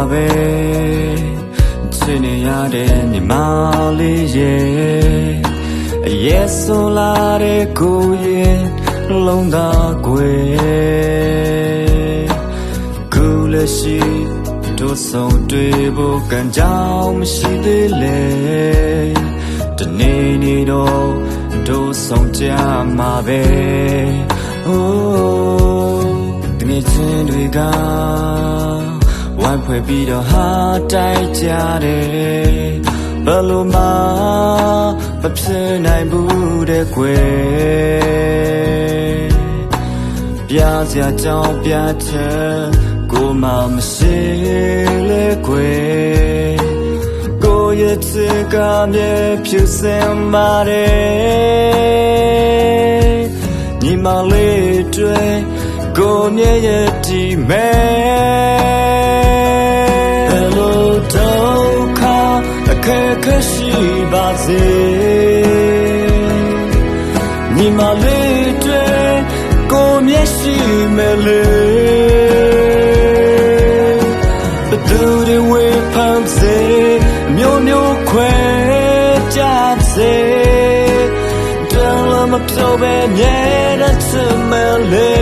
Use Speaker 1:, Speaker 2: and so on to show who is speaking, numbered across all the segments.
Speaker 1: ပဲချစ်နေရတဲ့ညီမလေးရဲ့အရေးဆိုလာတဲ့ကိုရဲ့လုံးသားကွယ်ကူလက်ရှိတို့ဆုံးတွေ့ဖို့ကံကြောင်းမရှိသေးလေတနေ့နေ့တော့တို့ဆုံးကြမှာပဲတကယ်ချင်းတွေကဝိုင်းဖွဲ့ပြီးတော့ဟာတိုက်ကြတယ်ဘယ်လိုမှမဖြစ်နိုင်ဘူးတဲ့ကွယ်ပြစရာကြောင့်ပြချက်ကိုမှမရှိလေကွယ်ကိုရဲ့ချစ်ကမြဲဖြစ်စင်ပါတယ်ညီမလေးတွေကိုမြဲရဲ့ဒီမဲ့ဘယ်လိုဒုက္ခအခက်အခဲရှိပါစေညီမလေးတွေကိုမြဲရှိမယ်လေဘသူတွေဝေဖန်စေမျိုးမျိုးခွဲကြစေတယ်လို့မပြောဘဲမြဲတဲ့ချစ်မယ်လေ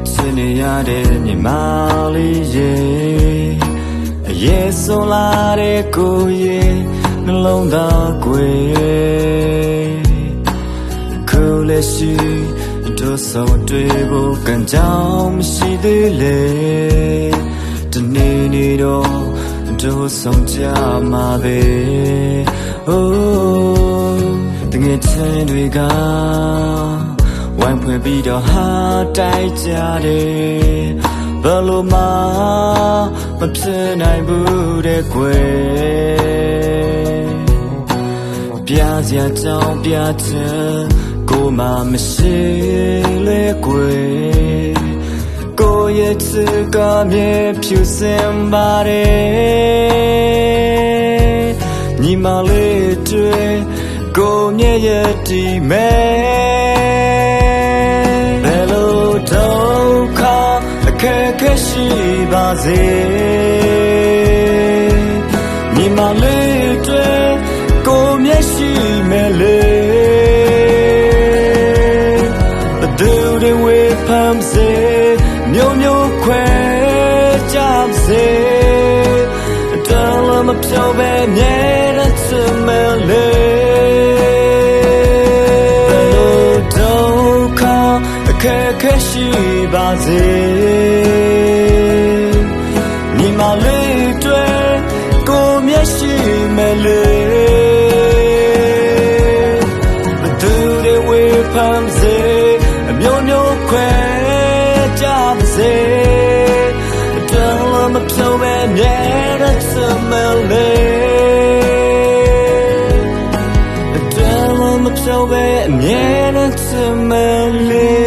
Speaker 1: ချစ်နေရတဲ့ညီမလေးရဲ့အရေးဆုံးလာတဲ့ကိုရဲ့နှလုံးသားကွယ်ခုလက်ရှိတို့ဆုံးတွေ့ဖို့ကံကြောင်းမရှိသေးလေတနေ့နေ့တော့တို့ဆုံးကြမှာပဲတကယ်ချင်းတွေကဝိုင်းဖွဲ့ပြီးတော့ဟာတိုက်ကြတယ်ဘယ်လိုမှမဖြစ်နိုင်ဘူးတဲ့ကွယ်ပြစရာကြောင့်ပြချက်ကိုမှမရှိလေကွယ်ကိုရဲ့ချစ်ကမြဲဖြူစင်ပါတယ်ညီမလေးတွေကိုမြဲရဲ့ဒီမဲ့ဒုက္ခအခက်အခဲရှိပါစေညီမလေးတွေကိုမျက်ရှိမယ်လေဘသူတွေဝေဖန်စေမျိုးမျိုးခွဲကြစေတယ်လို့မပြောဘဲမြဲတဲ့ချစ်မယ်လေအခက်အခဲရှိပါစေညီမလေးတွေကိုမျက်ရှိမယ်လေဘသူတွေဝေဖန်စေအမျိုးမျိုးခွဲကြပါစေတယ်လို့မပြောဘဲမြဲတဲ့ချစ်မယ်လေတယ်လို့မပြောဘဲမြဲတဲ့ချစ်မယ်လေ